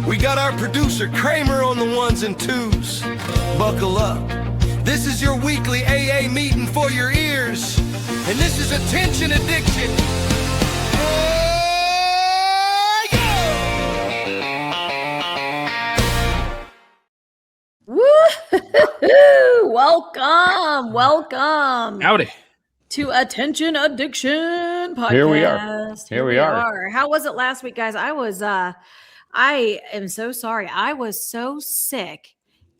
We got our producer Kramer on the ones and twos. Buckle up. This is your weekly AA meeting for your ears. And this is Attention Addiction. Woo! Welcome. Howdy. To Attention Addiction Podcast. Here we are. How was it last week, guys? I am so sorry. I was so sick.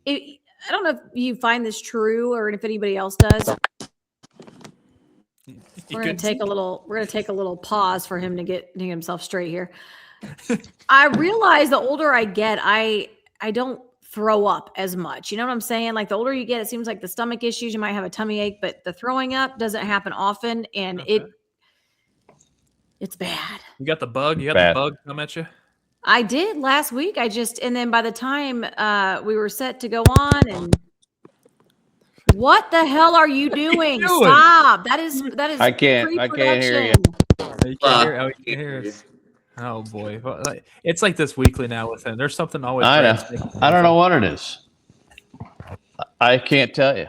I don't know if you find this true or if anybody else does. We're gonna take a little pause for him to get himself straight here. I realize the older I get, I don't throw up as much. You know what I'm saying? Like the older you get, it seems like the stomach issues, you might have a tummy ache, but the throwing up doesn't happen often, and it's bad. You got the bug? You got the bug come at you? I did last week. And then by the time we were set to go on, and what the hell are you doing? Stop. That is I can't hear you. You can't hear us. Oh boy. It's like this weekly now with him. There's something always. I know. I don't know what it is. I can't tell you.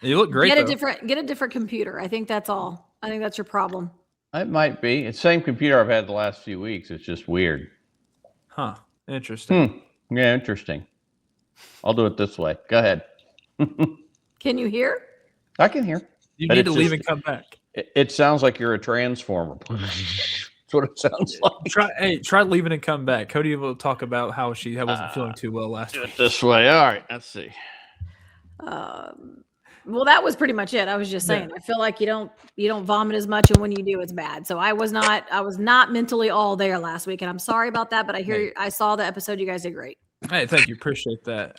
You look great. Get a different computer. I think that's all. I think that's your problem. It might be. It's the same computer I've had the last few weeks. It's just weird. Huh. Interesting. Yeah, interesting. I'll do it this way. Go ahead. Can you hear? I can hear. You need to leave and come back. It sounds like you're a transformer. That's what it sounds like. Try leaving and come back. Cody will talk about how she wasn't feeling too well last week. This way. All right. Let's see. Well, that was pretty much it. I was just saying. Yeah. I feel like you don't vomit as much, and when you do, it's bad. So I was not mentally all there last week, and I'm sorry about that. But I saw the episode. You guys did great. Hey, thank you. Appreciate that.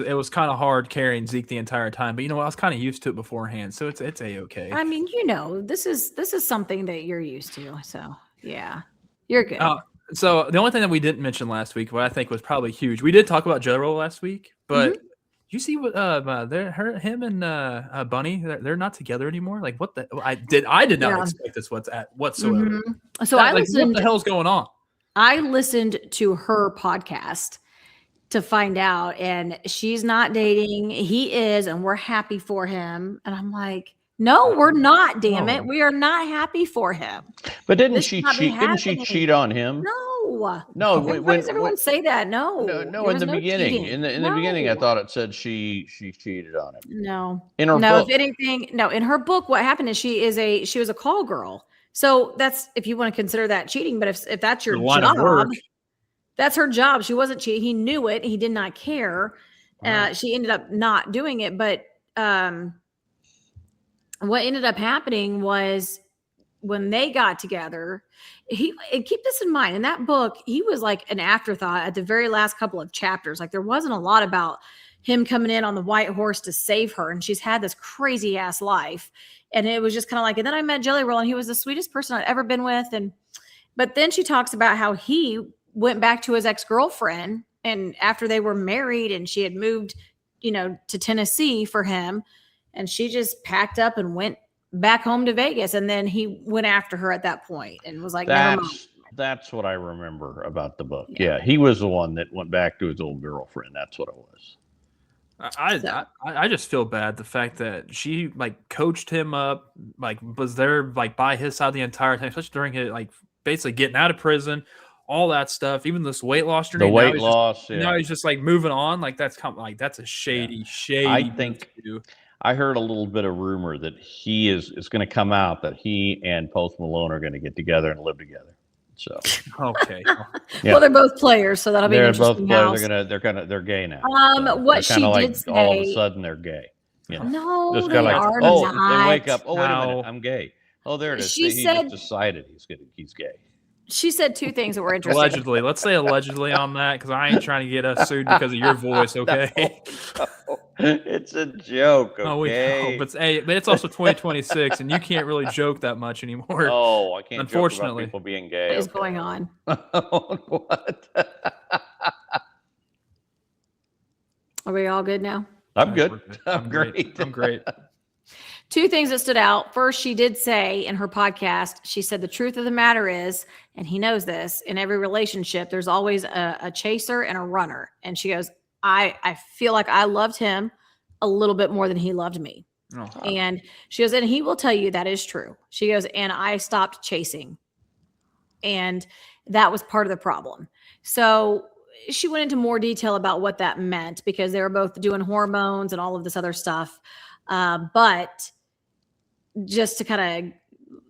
It was kind of hard carrying Zeke the entire time, but you know what? I was kind of used to it beforehand, so it's a-okay. I mean, this is something that you're used to. So yeah, you're good. So the only thing that we didn't mention last week, what I think was probably huge, we did talk about Jello last week, but. Mm-hmm. You see what him and Bunnie, they're not together anymore. Like what I did not expect this whatsoever. Mm-hmm. So what the hell's going on? I listened to her podcast to find out, and she's not dating. He is, and we're happy for him. And I'm like, no, we're not. Damn it, we are not happy for him. But didn't she cheat? Didn't she cheat on him? No. Why does everyone say that? No. In the beginning, in the beginning, I thought it said she cheated on him. No. In her book. If anything, no. In her book, what happened is she was a call girl. So that's if you want to consider that cheating. But if that's your job, that's her job. She wasn't cheating. He knew it. He did not care. She ended up not doing it. But what ended up happening was when they got together, and keep this in mind, in that book, he was like an afterthought at the very last couple of chapters. Like there wasn't a lot about him coming in on the white horse to save her. And she's had this crazy ass life. And it was just kind of like, and then I met Jelly Roll, and he was the sweetest person I'd ever been with. But then she talks about how he went back to his ex-girlfriend, and after they were married and she had moved, to Tennessee for him, and she just packed up and went back home to Vegas, and then he went after her at that point and was like, never mind. That's what I remember about the book. Yeah, he was the one that went back to his old girlfriend. That's what it was. I just feel bad the fact that she coached him up, was there by his side the entire time, especially during his basically getting out of prison, all that stuff, even this weight loss journey. Now he's just moving on. That's a shady. I think I heard a little bit of rumor that it's going to come out that he and Post Malone are going to get together and live together. So okay, yeah. Well, they're both players, so that'll be interesting. They're gay now. What she did say, all of a sudden they're gay. No, just they are not. They wake up. Oh, wait a minute, I'm gay. Oh, there it is. He just decided he's gay. She said two things that were interesting. Allegedly. Let's say allegedly on that, because I ain't trying to get us sued because of your voice, okay? No. It's a joke, okay? Oh, we know, but it's also 2026, and you can't really joke that much anymore. Oh, I can't joke about people being gay. What is going on? What? Are we all good now? I'm We're good. good. I'm great. I'm great. Two things that stood out. First, she did say in her podcast, she said the truth of the matter is, and he knows this, in every relationship, there's always a chaser and a runner. And she goes, I feel like I loved him a little bit more than he loved me. Oh. And she goes, and he will tell you that is true. She goes, and I stopped chasing. And that was part of the problem. So she went into more detail about what that meant because they were both doing hormones and all of this other stuff. But just to kind of,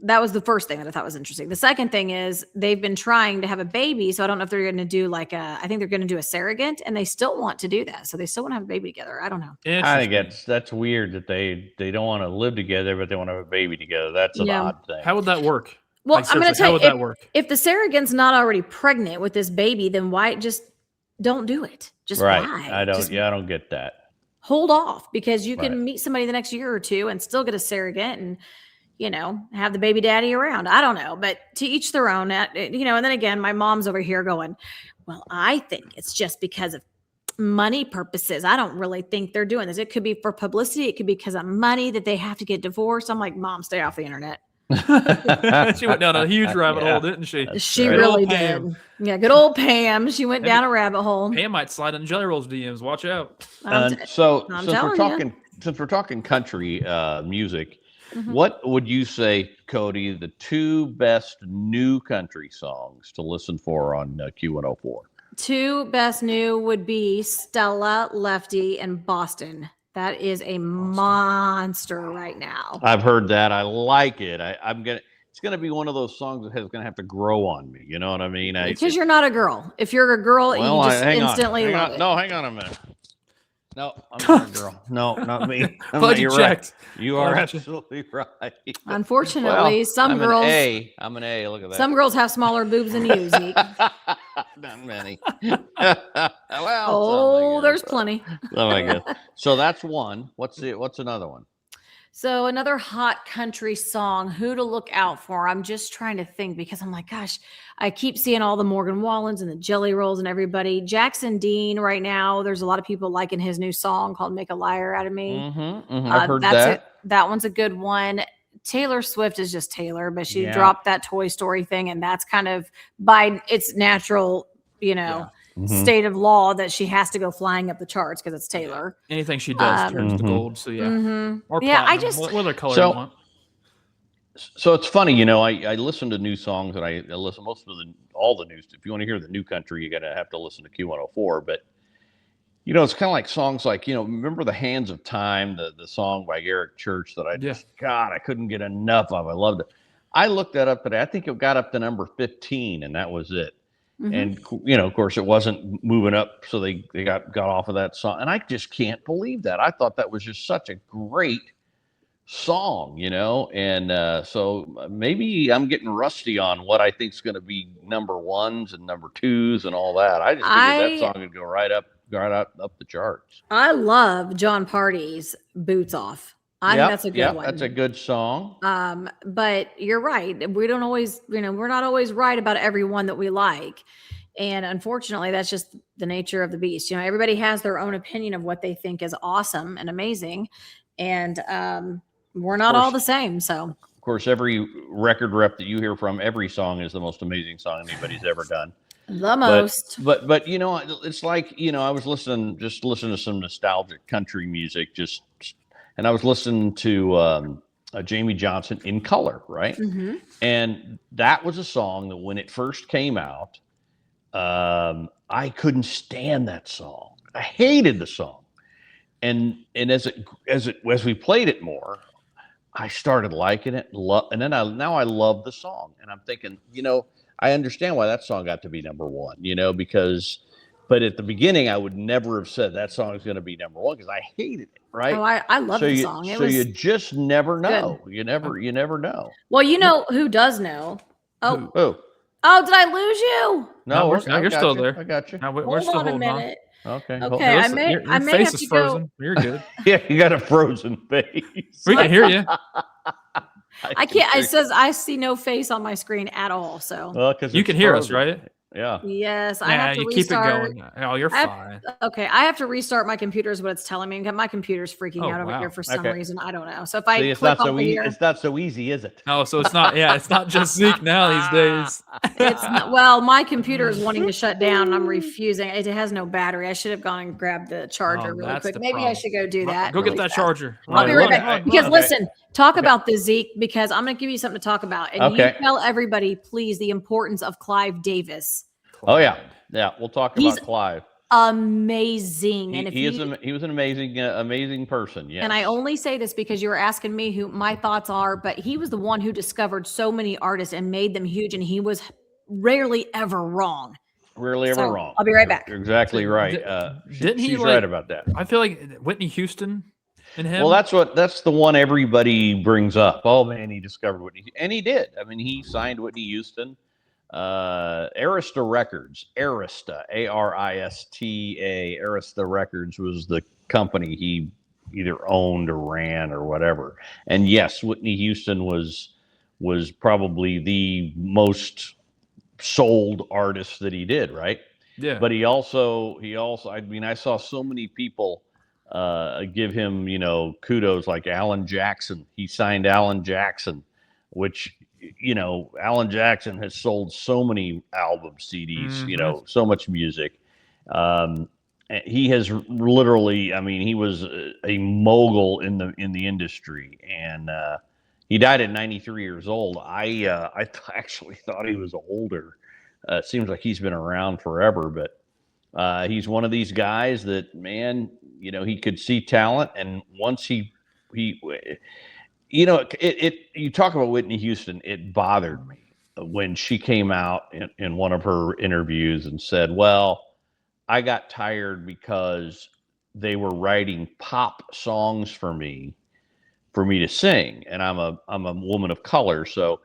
that was the first thing that I thought was interesting. The second thing is they've been trying to have a baby. So I don't know if they're going to do I think they're going to do a surrogate, and they still want to do that. So they still want to have a baby together. I don't know. I think that's weird that they don't want to live together, but they want to have a baby together. That's an odd thing. How would that work? Well, Like, I'm going to seriously, tell how you, would that work? if the surrogate's not already pregnant with this baby, then why just don't do it? Just Right. why? I Just don't get that. hold off, because you can Right. meet somebody the next year or two and still get a surrogate and, have the baby daddy around. I don't know, but to each their own, and then again, my mom's over here going, well, I think it's just because of money purposes. I don't really think they're doing this. It could be for publicity. It could be because of money that they have to get divorced. I'm like, Mom, stay off the internet. She went down a huge rabbit hole, didn't she? She right. really Good old did. Yeah, good old Pam. She went Maybe- down a rabbit hole. Pam might slide in Jelly Roll's DMs. Watch out. I'm So I'm since we're talking country music, Mhm. what would you say, Cody, the two best new country songs to listen for on Q104? Two best new would be Stella, Lefty, and Boston. That is a monster right now. I've heard that. I like it. It's gonna be one of those songs that is gonna have to grow on me. You know what I mean? Because you're not a girl. If you're a girl, you just instantly love it. No, hang on a minute. No, I'm not a girl. No, not me. Glad you You're checked. right. You are Glad you- absolutely right. Unfortunately, Well, some I'm girls, I'm an A. Look at that. some girls have smaller boobs than you, Zeke. Not many. Well, Oh, there's plenty. Oh my god. So that's one. What's another one? So another hot country song, who to look out for? I'm just trying to think, because I'm like, gosh, I keep seeing all the Morgan Wallens and the Jelly Rolls and everybody. Jackson Dean right now, there's a lot of people liking his new song called Make a Liar Out of Me. I've heard that. That one's a good one. Taylor Swift is just Taylor, but she Yeah. dropped that Toy Story thing, and that's kind of by its natural, state of law that she has to go flying up the charts because it's Taylor. Anything she does turns to gold. So yeah. Mhm. Or Yeah, I platinum, just- what other color So- you want? So it's funny, I listen to new songs, and I listen most of all the news. If you want to hear the new country, you have to listen to Q104. But it's kind of like songs like remember The Hands of Time, the song by Eric Church that I couldn't get enough of. I loved it. I looked that up today. I think it got up to number 15, and that was it. Mhm. And of course, it wasn't moving up, so they got off of that song. And I just can't believe that. I thought that was just such a great song, and so maybe I'm getting rusty on what I think is going to be number ones and number twos and all that. I just figured that song would go right up the charts. I love John Party's Boots Off. I think that's a good one. That's a good song. But you're right. We don't always, we're not always right about everyone that we like. And unfortunately, that's just the nature of the beast. Everybody has their own opinion of what they think is awesome and amazing. And we're not all the same. So, of course, every record rep that you hear from, every song is the most amazing song anybody's ever done. The most. But it's like, I was listening to some nostalgic country music, and I was listening to Jamie Johnson, In Color, right? Mm-hmm. And that was a song that when it first came out, I couldn't stand that song. I hated the song. And as we played it more, I started liking it, and then now I love the song. And I'm thinking, I understand why that song got to be number one, but at the beginning, I would never have said that song is going to be number one because I hated it, right? Oh, I love the song. You just never know. You never know. Well, who does know? Oh, did I lose you? No, you're still there. I got you. Now, we're Hold still on a holding on. minute. Okay. Okay, I may Your have face to is go. frozen. You're good. Yeah, you got a frozen face. We can hear you. I can't. It says I see no face on my screen at all. So Well, 'cause You it's can hear us, frozen. right? Yeah. Yes, I Yeah, have to you keep it restart. going. Oh, you're I fine. okay, I have to restart my computer is what it's telling me. My computer's freaking Oh, out over here wow. for some Okay. reason. I don't know. So if I See, it's click not off so of easy. here, It's not so easy, is it? Oh, so it's not. Yeah, it's not just Zeke now these days. it's not, well, my computer is wanting to shut down and I'm refusing. It has no battery. I should have gone and grabbed the charger Oh, really that's quick. the Maybe I problem. should go do that. Go get really that fast. charger. I'll be Right, right look, back. Because okay. listen, talk Okay. about the Zeke because I'm going to give you something to talk about. And Okay. you tell everybody, please, the importance of Clive Davis. Oh yeah, yeah. We'll talk He's about Clive. amazing. And if He you was an amazing person. Yes. and I only say this because you were asking me who my thoughts are, but he was the one who discovered so many artists and made them huge, and he was rarely ever wrong. Rarely ever So, wrong. I'll be right back. You're exactly right. Didn't he, she's like- right about that. I feel like Whitney Houston and him. Well, that's the one everybody brings up. Oh man, he discovered Whitney, and he did. I mean, he signed Whitney Houston. Arista Records, Arista, Arista, Arista Records was the company he either owned or ran or whatever. And yes, Whitney Houston was probably the most sold artist that he did, right? Yeah. But he also I mean, I saw so many people give him, kudos, like Alan Jackson. He signed Alan Jackson, which, Alan Jackson has sold so many album CDs, so much music. He has literally, I mean, he was a mogul in the industry, and he died at 93 years old. I actually thought he was older. It seems like he's been around forever, but he's one of these guys that, man, he could see talent, and once he you talk about Whitney Houston, it bothered me when she came out in one of her interviews and said, well, I got tired because they were writing pop songs for me to sing, and I'm a woman of color, so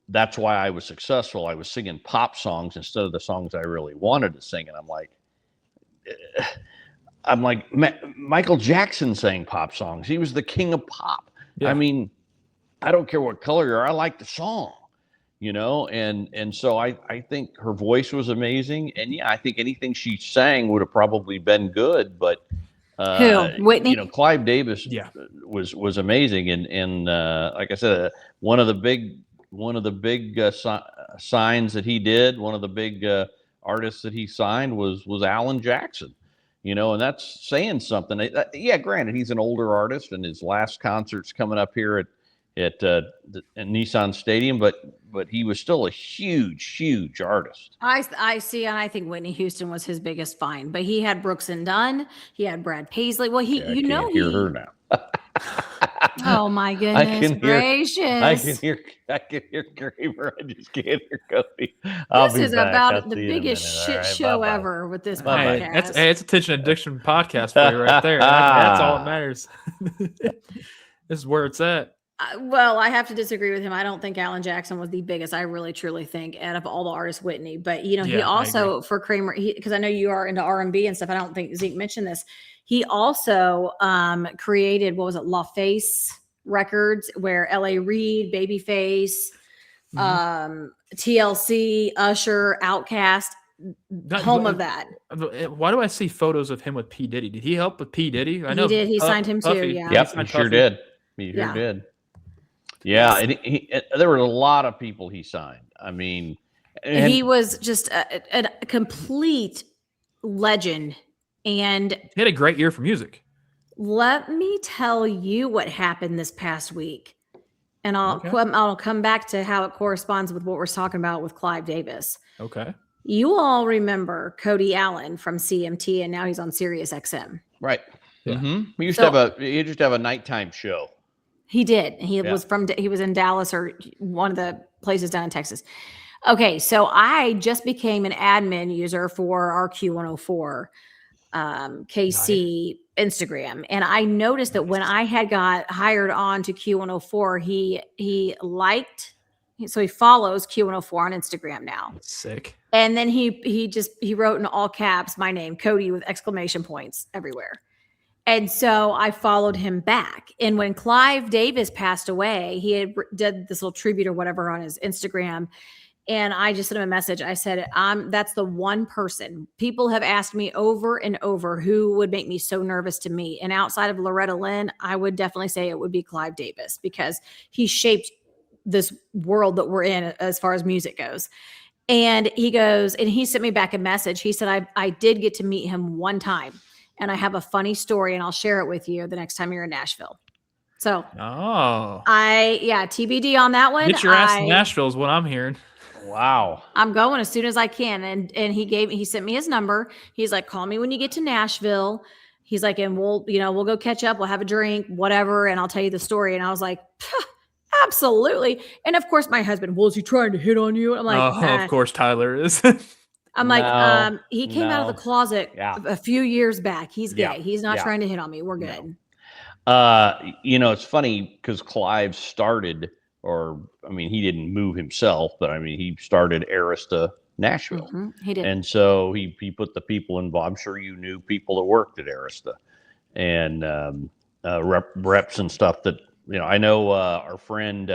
that's why I was successful. I was singing pop songs instead of the songs I really wanted to sing, and I'm like, Michael Jackson sang pop songs. He was the king of pop. Yeah. I mean, I don't care what color you are. I like the song, and so I think her voice was amazing. And yeah, I think anything she sang would have probably been good, but who? Whitney? Clive Davis was amazing. And like I said, one of the big signs that he did, one of the big artists that he signed was Alan Jackson. And that's saying something. Yeah, granted, he's an older artist, and his last concert's coming up here at Nissan Stadium, but he was still a huge artist. I see, and I think Whitney Houston was his biggest find. But he had Brooks and Dunn, he had Brad Paisley. Well, I can't hear her now. Oh my goodness gracious! I can hear Kramer. I just can't hear Cody. This is about the biggest shit show ever with this podcast. It's attention addiction podcast for you right there. That's all that matters. This is where it's at. Well, I have to disagree with him. I don't think Alan Jackson was the biggest. I really truly think out of all the artists, Whitney. But he also, for Kramer, because I know you are into R&B and stuff. I don't think Zeke mentioned this. He also created, what was it, La Face Records, where L.A. Reid, Babyface, TLC, Usher, Outkast, home of that. Why do I see photos of him with P. Diddy? Did he help with P. Diddy? I know he did. He signed him too. Yeah. Yep, he sure did. He sure did. Yeah, and there were a lot of people he signed. I mean, he was just a complete legend. And he had a great year for music. Let me tell you what happened this past week. And I'll come back to how it corresponds with what we're talking about with Clive Davis. Okay. You all remember Cody Allen from CMT, and now he's on Sirius XM. Right. Yeah. Mm-hmm. He used to have a nighttime show. He did. He was in Dallas or one of the places down in Texas. Okay, so I just became an admin user for our Q104 KC Instagram, and I noticed that when I had got hired on to Q104, he follows Q104 on Instagram now. Sick. And then he wrote in all caps my name, Cody, with exclamation points everywhere. And so I followed him back. And when Clive Davis passed away, he had did this little tribute or whatever on his Instagram. And I just sent him a message. I said, that's the one person. People have asked me over and over who would make me so nervous to meet. And outside of Loretta Lynn, I would definitely say it would be Clive Davis, because he shaped this world that we're in as far as music goes. And he sent me back a message. He said, I did get to meet him one time, and I have a funny story, and I'll share it with you the next time you're in Nashville. So, TBD on that one. Get your ass to Nashville is what I'm hearing. Wow. I'm going as soon as I can. And he sent me his number. He's like, call me when you get to Nashville. He's like, and we'll go catch up. We'll have a drink, whatever. And I'll tell you the story. And I was like, absolutely. And of course my husband, well, is he trying to hit on you? I'm like, of course Tyler is. I'm like, he came out of the closet a few years back. He's gay. He's not trying to hit on me. We're good. It's funny because Clive started, he didn't move himself, but he started Arista Nashville. Mm-hmm. He did. And so he put the people involved. I'm sure you knew people that worked at Arista and reps and stuff that, I know our friend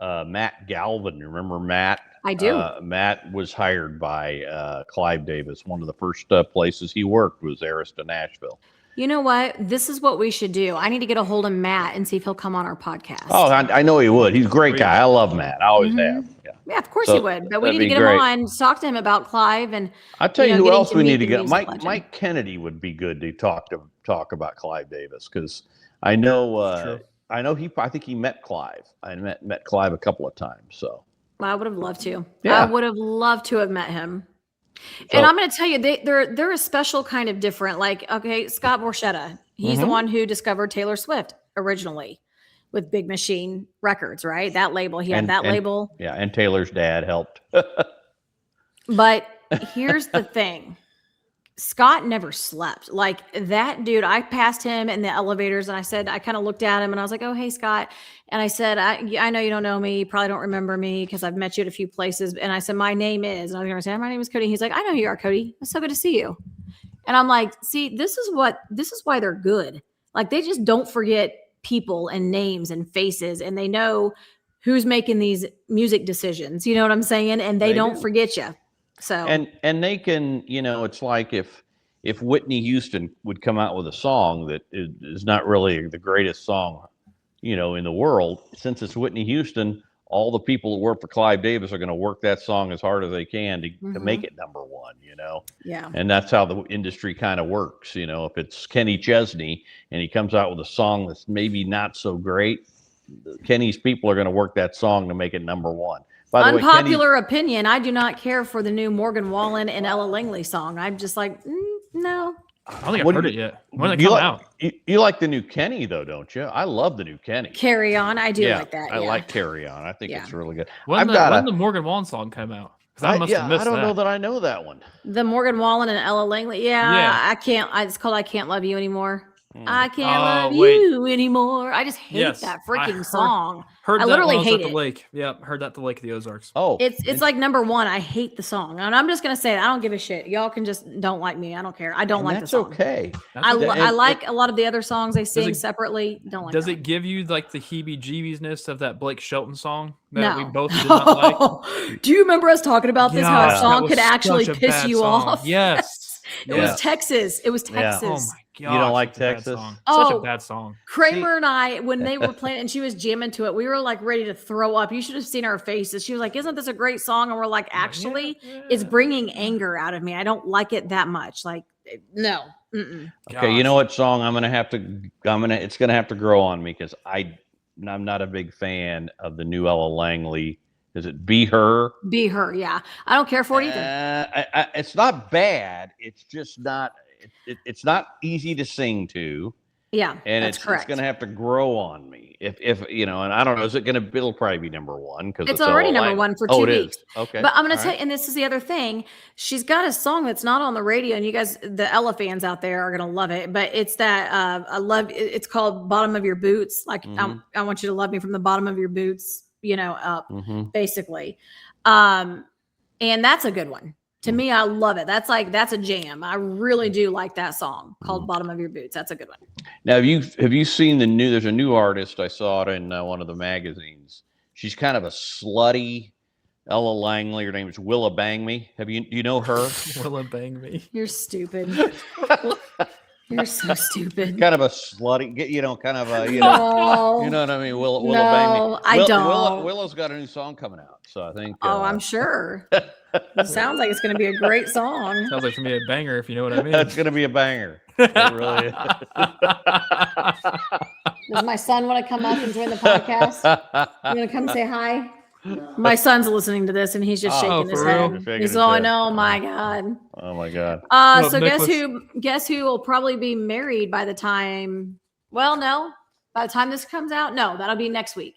Matt Galvin. Remember Matt? I do. Matt was hired by Clive Davis. One of the first places he worked was Arista Nashville. You know what? This is what we should do. I need to get a hold of Matt and see if he'll come on our podcast. Oh, I know he would. He's a great guy. I love Matt. I always have. Yeah, of course he would. But we need to get him on, talk to him about Clive, and I'll tell you who else we need to get. Mike Kennedy would be good to talk about Clive Davis, because I know I think he met Clive. I met Clive a couple of times. So I would have loved to. Yeah. I would have loved to have met him. And I'm going to tell you, they're a special kind of different. Like, okay, Scott Borchetta, he's the one who discovered Taylor Swift originally with Big Machine Records, right? That label, he had that label. Yeah, and Taylor's dad helped. But here's the thing. Scott never slept. Like, that dude, I passed him in the elevators and I kind of looked at him and I was like, oh, hey, Scott. And I said, I know you don't know me. You probably don't remember me because I've met you at a few places. And I said, my name is, and I was going to say, my name is Cody. He's like, I know who you are, Cody. It's so good to see you. And I'm like, see, this is why they're good. Like, they just don't forget people and names and faces, and they know who's making these music decisions. You know what I'm saying? And they don't forget you. So and they can, it's like if Whitney Houston would come out with a song that is not really the greatest song, in the world, since it's Whitney Houston, all the people that work for Clive Davis are going to work that song as hard as they can to make it number one, Yeah. And that's how the industry kind of works. If it's Kenny Chesney and he comes out with a song that's maybe not so great, Kenny's people are going to work that song to make it number one. By the Unpopular opinion, I do not care for the new Morgan Wallen and Ella Langley song. I'm just like, no. I don't think I've heard it yet. When did it come out? You like the new Kenny, though, don't you? I love the new Kenny. Carry On. I do like that. I like Carry On. I think it's really good. When the Morgan Wallen song come out? I must have missed I don't know that I know that one. The Morgan Wallen and Ella Langley. Yeah. I can't. It's called I Can't Love You Anymore. I can't love you anymore. I just hate that freaking song. I literally hate it. The lake. Yeah, heard that at the Lake of the Ozarks. Oh, it's like number one. I hate the song, and I'm just gonna say it. I don't give a shit. Y'all can just don't like me. I don't care. I don't like the song. That's okay. I like a lot of the other songs they sing separately. Don't like. Does it give you like the heebie-jeebiesness of that Blake Shelton song that we both did not like? Do you remember us talking about this? How a song could actually piss you off? Yes. It was Texas. It was Texas. Oh my God. You don't like Texas? Such a bad song. Kramer and I, when they were playing and she was jamming to it, we were like ready to throw up. You should have seen our faces. She was like, isn't this a great song? And we're like, actually, it's bringing anger out of me. I don't like it that much. Like, no. Mm-mm. Okay, you know what song it's gonna have to grow on me, because I'm not a big fan of the new Ella Langley. Is it Be Her? Be Her, yeah. I don't care for it either. It's not bad. It's just not. It's not easy to sing to. Yeah, and that's correct. It's going to have to grow on me. If and I don't know, is it going to? It'll probably be number one, because it's already number one for 2 weeks. Okay, but I'm going to tell you, and this is the other thing. She's got a song that's not on the radio, and you guys, the Ella fans out there, are going to love it. But it's that I love. It's called "Bottom of Your Boots." Like I want you to love me from the bottom of your boots, up, basically. And that's a good one. To me, I love it. That's a jam. I really do like that song called "Bottom of Your Boots." That's a good one. Now, have you seen there's a new artist? I saw it in one of the magazines. She's kind of a slutty Ella Langley. Her name is Willa Bang Me. Do you know her? Willa Bang Me. You're stupid. You're so stupid. Kind of a slutty, you know, kind of a, you No. know what I mean? Willa No, Bang Me. I don't. Willa's got a new song coming out, so I think. Oh, I'm sure. It sounds like it's going to be a great song. Sounds like it's gonna be a banger, if you know what I mean. That's going to be a banger. It really is. Does my son want to come up and join the podcast? You want to come say hi? My son's listening to this and he's just shaking his for real? head. Shaking He's his going, head. "Oh my god!" Oh my God. Well, So Nicholas- guess who will probably be married by the time? Well, no, by the time this comes out, no, that'll be next week.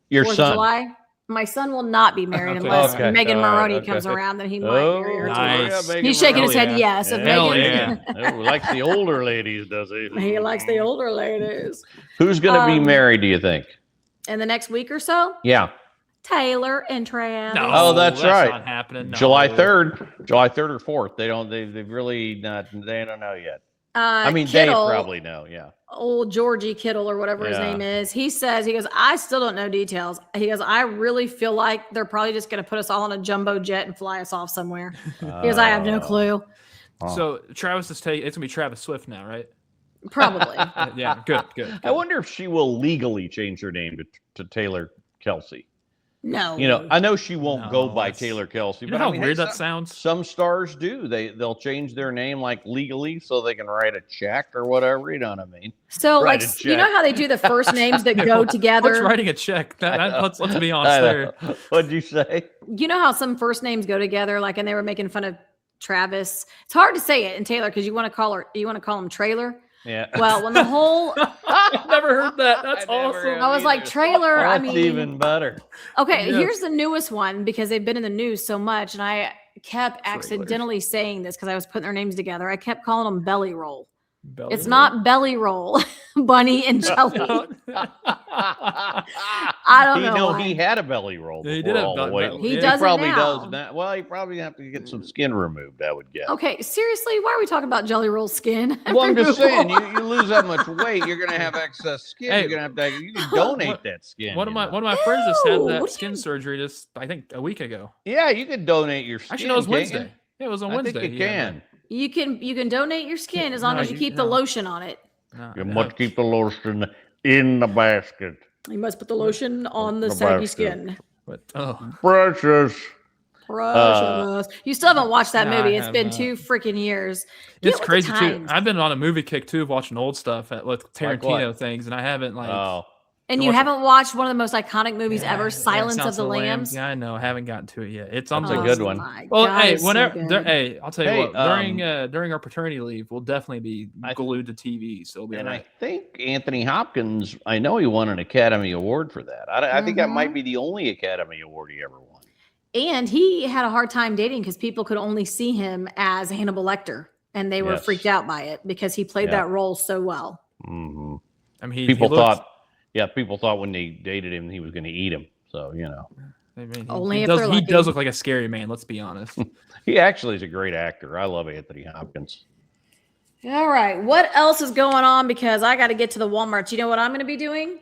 Your 4th of son. July. My son will not be married Okay. unless Okay. Megan All right. Maroney Okay. comes around. Then he might Oh, marry her. nice. Too. He's shaking his Hell head yeah. yes. If Hell Megan, yeah. Oh, likes the older ladies, does he? he likes the older ladies. Who's going to be Um, married, do you think? In the next week or so, Yeah. Taylor and Travis. No, Oh, that's right. not happening. No. July 3rd or 4th. They've really not, they don't know yet. I mean, Kittle, they probably know. Yeah. old Georgie Kittle or whatever his Yeah. name is. He goes, I still don't know details. He goes, I really feel like they're probably just going to put us all on a jumbo jet and fly us off somewhere. He goes, I have no clue. So Travis is taking. It's gonna be Travis Swift now, right? Probably. Yeah. Good. I wonder if she will legally change her name to Taylor Kelce. No. You know, I know she won't go No, by that's- Taylor Kelce, You but know how I mean, weird hey, that sounds? some stars do. They'll change their name like legally so they can write a check or whatever. You know what I mean? So, Write like, a you know check. how they do the first names that go What's together? writing a check? Let's be I honest know. there. What'd you say? You know how some first names go together? Like, and they were making fun of Travis. It's hard to say it in Taylor because you want to call him Trailer. Yeah. Well, when the whole, I've never heard that. That's I never awesome. have. I was like, either. Trailer, I That's mean, even better. okay, Yes. here's the newest one because they've been in the news so much. And I kept accidentally saying this because I was putting their names together. I kept calling them Belly Roll. Belly It's roll. not Belly Roll, Bunnie and Jelly. I don't know. why. He had a belly roll. Yeah, he before did have all the belly way. roll. He Yeah, does it probably now. does now. Well, he probably have to get some skin removed, I would guess. Okay, seriously, why are we talking about Jelly Roll skin? Well, I'm just saying, Removal? you lose that much weight, you're gonna have excess skin. Hey, You're gonna have to. You can donate that skin. One of you my know. one of my friends just had Ew, that what do skin you- surgery just I think a week ago. Yeah, you can donate your skin. Actually, no, it was can't you? Wednesday. Yeah, it was on I Wednesday. think you he had can. You can donate your skin as long No, as you keep the no. lotion on it. that. No, You no. must keep the lotion in the basket. You must put the lotion on the The saggy basket. skin. But oh, Precious. Precious. You still haven't watched that No, I movie. It's have been not. 2 freaking years. Get it's with the crazy too. times. I've been on a movie kick too, of watching old stuff with what? Tarantino things, and I haven't like. Oh, And You you watch- haven't watched one of the most iconic movies Yeah, ever, yeah, Silence of the Lambs. Yeah, I know. I haven't gotten to it yet. It's on That's a the good list. one. my Well, God, hey, it's so whenever, good. hey, I'll tell you Hey, what. During our paternity leave, we'll definitely be I- glued to TV. So it'll be and alright. I think Anthony Hopkins. I know he won an Academy Award for that. I think that Mhm. might be the only Academy Award he ever won. And he had a hard time dating because people could only see him as Hannibal Lecter, and they were Yes. freaked out by it because he played Yeah. that role so well. Hmm I mean, People he looked- thought when they dated him, he was going to eat him. So I mean, Only he if does. they're He lucky. does look like a scary man. Let's be honest. he actually is a great actor. I love Anthony Hopkins. All right, what else is going on? Because I got to get to the Walmart. You know what I'm going to be doing?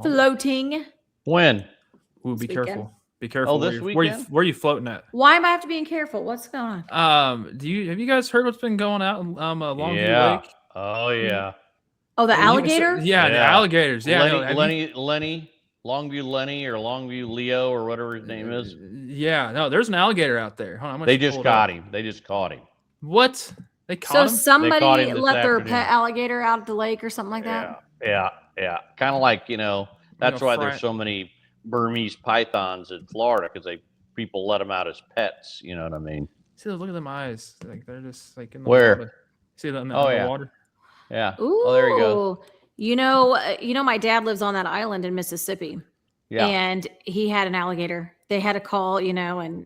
Floating. When? Ooh, be This weekend. careful. Be careful. this where you weekend? where you floating at? Why am I have to be careful? What's going on? Have you guys heard what's been going out in Longview Yeah. Lake? Oh yeah. Oh, the You- alligator? Yeah, the Yeah. alligators. Yeah, no, have you- Lenny, Longview Lenny or Longview Leo or whatever his name is. Yeah, no, there's an alligator out there. Hold on, I'm gonna They just pull it got up. him. They just caught him. What? They So caught him? caught somebody him this let their afternoon. pet alligator out at the lake or something like that? Yeah. Kind of like that's know, why fry- there's so many Burmese pythons in Florida because people let them out as pets. You know what I mean? See, look at them eyes. Like they're just like in the Where? water. See them Oh, in yeah. the water? Yeah. Ooh. Oh, there you go. You know, my dad lives on that island in Mississippi, Yeah. and he had an alligator. They had to call, and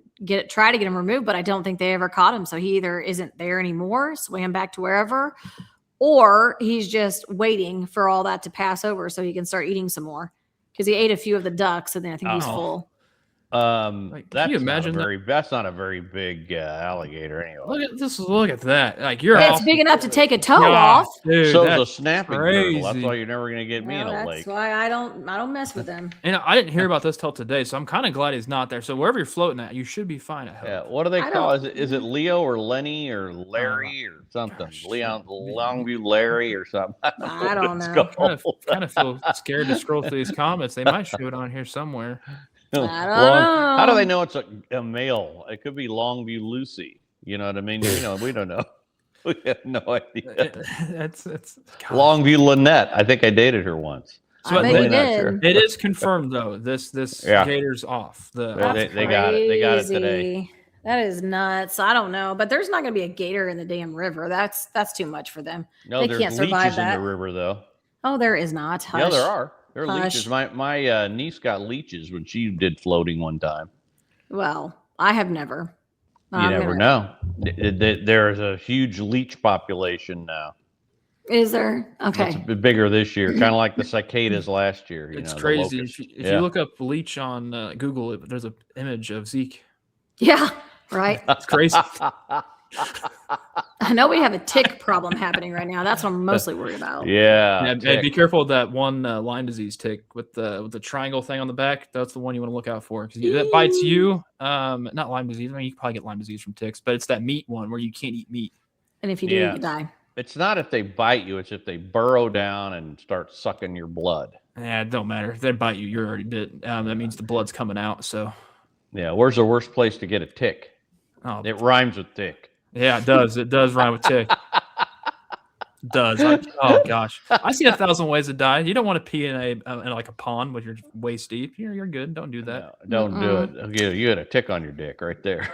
try to get him removed, but I don't think they ever caught him. So he either isn't there anymore, swam back to wherever, or he's just waiting for all that to pass over so he can start eating some more. Because he ate a few of the ducks, and then I think he's Oh. full. Like, can you imagine that's not a very big alligator anyway. Look at that. Like, you're It's off. big enough to take a toe Yeah, off. dude, So's a that's snapping crazy. turtle. That's why you're never gonna get me in a That's lake. why I don't mess with them. And I didn't hear about this till today, so I'm kind of glad he's not there. So wherever you're floating at, you should be fine. I hope. Yeah, what do they call? Is it Leo or Lenny or Larry or something? Gosh, Leon Longview Larry or something. I don't know. Kind of feel scared to scroll through these comments. They might show it on here somewhere. I don't know. How do they know it's a male? It could be Longview Lucy. You know what I mean? We don't know. We have no idea. It's Longview Lynette. I think I dated her once. I bet you did. Sure. It is confirmed though. This gator's off. They got it. They got it today. That is nuts. I don't know, but there's not going to be a gator in the damn river. That's too much for them. No, they there's can't survive leeches that. in the river though. Oh, there is not. Hush. Yeah, there are. There are Hush. leeches. My niece got leeches when she did floating one time. Well, I have never. You never know. There is a huge leech population now. Is there? Okay. It's a bit bigger this year, kind of like the cicadas last year. It's crazy. If you look up leech on Google, there's an image of Zeke. Yeah, right. It's crazy. I know we have a tick problem happening right now. That's what I'm mostly worried about. Yeah. And be careful with that one Lyme disease tick with the triangle thing on the back. That's the one you want to look out for because that bites you. Not Lyme disease. I mean, you can probably get Lyme disease from ticks, but it's that meat one where you can't eat meat. And if you do, you die. It's not if they bite you; it's if they burrow down and start sucking your blood. Yeah, it don't matter. If they bite you, you're already dead. That means the blood's coming out. So, yeah, where's the worst place to get a tick? Oh, it rhymes with tick. Yeah, it does. It does rhyme with tick. It does. Oh gosh, I see 1,000 ways to die. You don't want to pee in a pond with your waist deep. You're good. Don't do that. No, don't do it. You had a tick on your dick right there.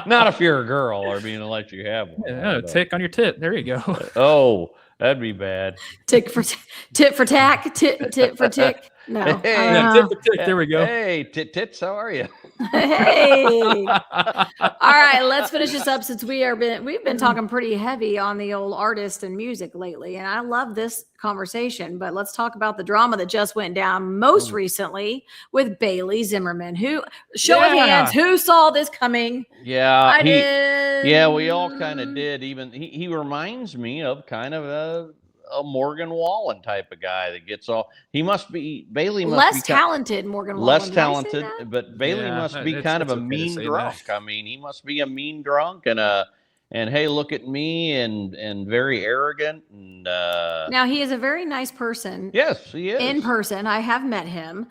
Not if you're a girl or being to let you have one. Yeah, a tick on your tit. There you go. Oh, that'd be bad. Tit for tack. Tit for tick. No. Hey, tit for tick. There we go. Hey, tits. How are you? Hey. All right, let's finish this up since we've been talking pretty heavy on the old artist and music lately, and I love this conversation. But let's talk about the drama that just went down most recently with Bailey Zimmerman. Who show of hands? Who saw this coming? Yeah, I did. Yeah, we all kind of did. Even he reminds me of kind of a Morgan Wallen type of guy that gets all. Bailey must less be talented. Morgan Wallen. Less talented, but Bailey must be kind of a mean drunk. That. I mean, he must be a mean drunk and hey, look at me and very arrogant and. Now he is a very nice person. Yes, he is in person. I have met him.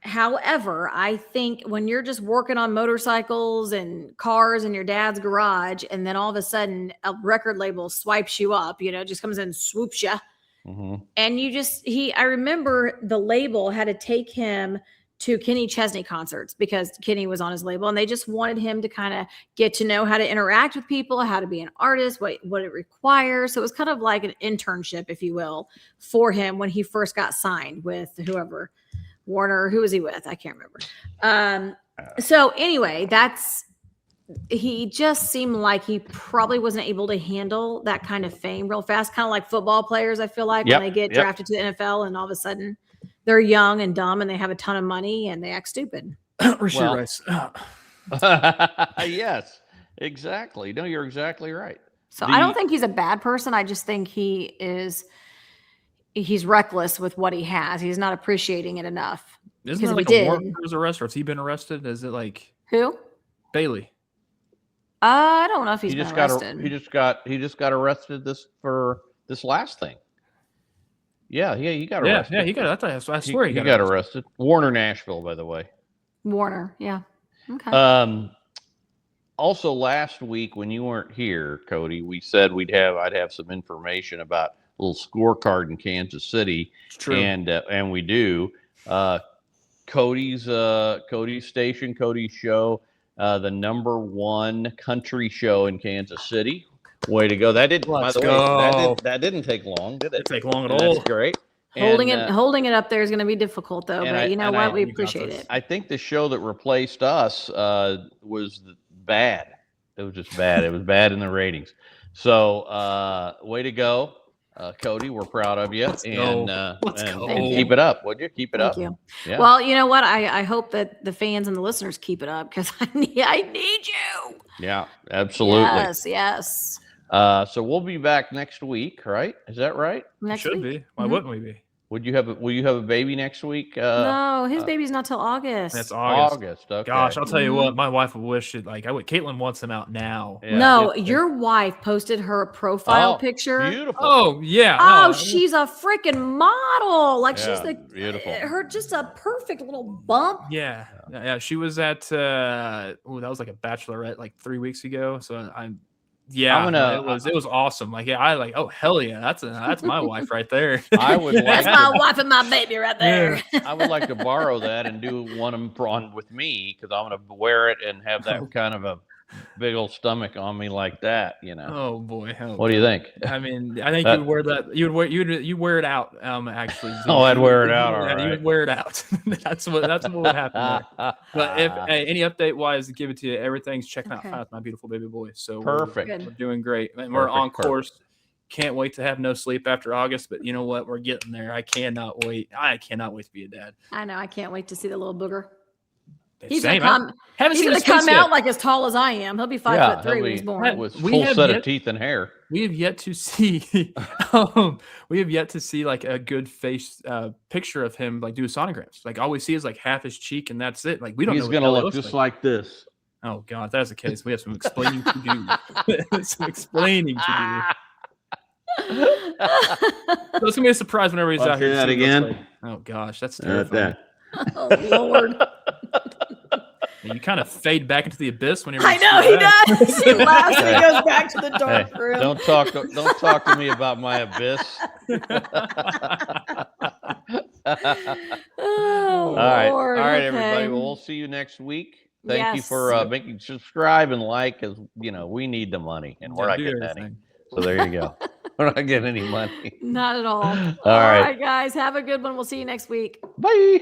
However, I think when you're just working on motorcycles and cars in your dad's garage, and then all of a sudden a record label swipes you up, just comes in and swoops you. Mm-hmm. And I remember the label had to take him to Kenny Chesney concerts because Kenny was on his label, and they just wanted him to kind of get to know how to interact with people, how to be an artist, what it requires. So it was kind of like an internship, if you will, for him when he first got signed with whoever. Warner, who was he with? I can't remember. So anyway, he just seemed like he probably wasn't able to handle that kind of fame real fast. Kind of like football players, I feel like, when they get drafted to the NFL and all of a sudden they're young and dumb and they have a ton of money and they act stupid. Rice. Yes, exactly. No, you're exactly right. So I don't think he's a bad person. I just think he's reckless with what he has. He's not appreciating it enough. Isn't there like a warrant for his arrest, or has he been arrested? Is it like who? Bailey. I don't know if he's been arrested. He just got arrested for this last thing. Yeah, he got arrested. Yeah, he got. I swear he got arrested. Warner, Nashville, by the way. Warner, yeah. Okay. Also, last week when you weren't here, Cody, we said I'd have some information about a little scorecard in Kansas City. It's true. And we do. Cody's station, Cody's show, the #1 country show in Kansas City. Way to go! That didn't. By the way, that didn't take long, did it? Didn't take long at all. That's great. Holding it up there is going to be difficult, though. But you know what? We appreciate it. I think the show that replaced us was bad. It was just bad. It was bad in the ratings. So, way to go. Cody. We're proud of you, Let's and go. Let's go. and keep it up, would you? Keep it Thank up. you. Yeah. Well, you know what? I hope that the fans and the listeners keep it up because I need you. Yeah, absolutely. Yes. So we'll be back next week, right? Is that right? Next Should week. be. Why wouldn't we be? Will you have a baby next week? No, his baby's not till August. That's August. August. Okay. Gosh, I'll tell you what, my wife would wish it. Caitlin wants him out now. Yeah. No, your wife posted her profile picture. Beautiful. Oh yeah. Oh, no, she's a freaking model. Like she's Yeah, the beautiful. Her just a perfect little bump. Yeah. She was at that was like a bachelorette like 3 weeks ago. So it was awesome. Oh hell yeah, that's my wife right there. I would like That's my wife and my baby right there. I would like to borrow that and do one on with me because I'm going to wear it and have that kind of a big old stomach on me like that. Oh boy. What do you think? I mean, I think you would wear that. You wear it out. Actually. Oh, I'd wear it out. All right. You would wear it out. that's what would happen there. But if any update wise, give it to you. Everything's checking out fine with my beautiful baby boy. So perfect. We're doing great, and we're on course. Can't wait to have no sleep after August. But you know what? We're getting there. I cannot wait. I cannot wait to be a dad. I know. I can't wait to see the little booger. He's Same. gonna come out like as tall as I am. He'll be 5'3" when he's born. With full set of teeth and hair. We have yet to see. We have yet to see like a good face picture of him like do sonograms. Like all we see is like half his cheek and that's it. Like we don't know. He's gonna look just like this. Oh God, if that's the case. We have some explaining to do. Some explaining to do. So it's gonna be a surprise whenever he's out here. That again. Oh gosh, that's terrifying. Oh Lord. You kind of fade back into the abyss whenever I know he does. He laughs and he goes back to the dark Hey, room. don't talk to me about my abyss. Oh, All right, Lord, okay. everybody. Well, we'll see you next week. Thank you for making subscribe and like, because we need the money and we're not getting any. So there you go. We're not getting any money. Not at all. All right, right, guys. Have a good one. We'll see you next week. bye.